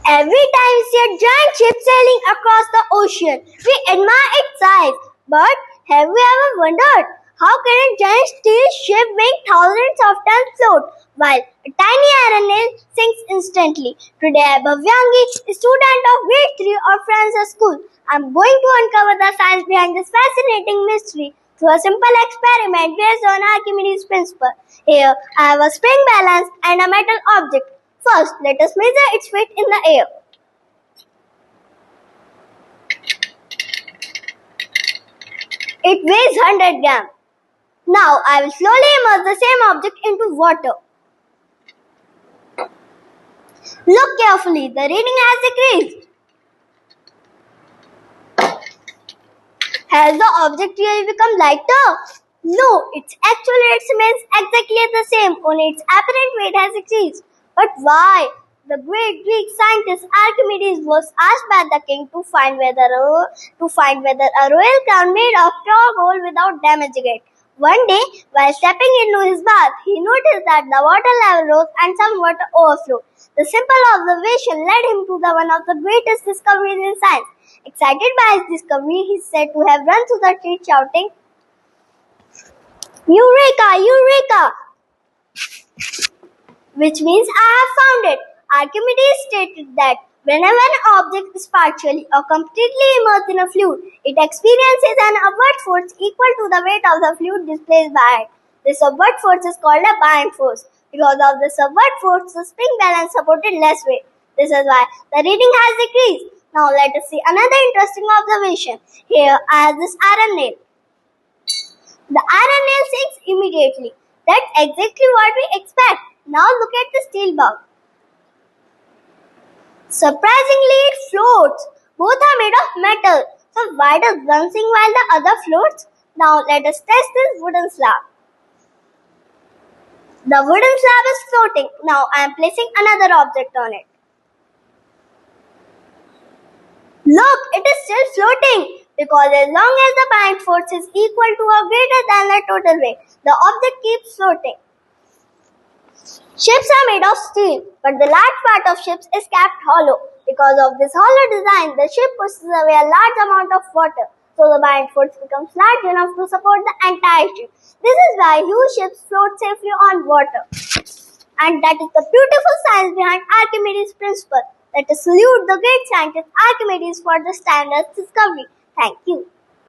Every time we see a giant ship sailing across the ocean, we admire its size. But have we ever wondered how can a giant steel ship weighing thousands of tons float while a tiny iron nail sinks instantly? Today, I'm Bhavyangi, a student of grade 3 of Francis School. I'm going to uncover the science behind this fascinating mystery through a simple experiment based on Archimedes' principle. Here, I have a spring balance and a metal object. First, let us measure its weight in the air. It weighs 100 grams. Now, I will slowly immerse the same object into water. Look carefully, the reading has decreased. Has the object really become lighter? No, its actual weight remains exactly the same, only its apparent weight has decreased. But why? The great Greek scientist Archimedes was asked by the king to find whether a royal crown made of pure gold without damaging it. One day, while stepping into his bath, he noticed that the water level rose and some water overflowed. The simple observation led him to one of the greatest discoveries in science. Excited by his discovery, he is said to have run through the street shouting, "Eureka! Eureka!" which means "I have found it." Archimedes stated that whenever an object is partially or completely immersed in a fluid, it experiences an upward force equal to the weight of the fluid displaced by it. This upward force is called a buoyant force. Because of this upward force, the spring balance supported less weight. This is why the reading has decreased. Now let us see another interesting observation. Here I have this iron nail. The iron nail sinks immediately. That's exactly what we expect. Now look at the steel bug. Surprisingly, it floats. Both are made of metal. So why does one sink while the other floats? Now let us test this wooden slab. The wooden slab is floating. Now I am placing another object on it. Look, it is still floating. Because as long as the buoyant force is equal to or greater than the total weight, the object keeps floating. Ships are made of steel, but the large part of ships is kept hollow. Because of this hollow design, the ship pushes away a large amount of water, so the buoyant force becomes large enough to support the entire ship. This is why huge ships float safely on water. And that is the beautiful science behind Archimedes' principle. Let us salute the great scientist Archimedes for this timeless discovery. Thank you.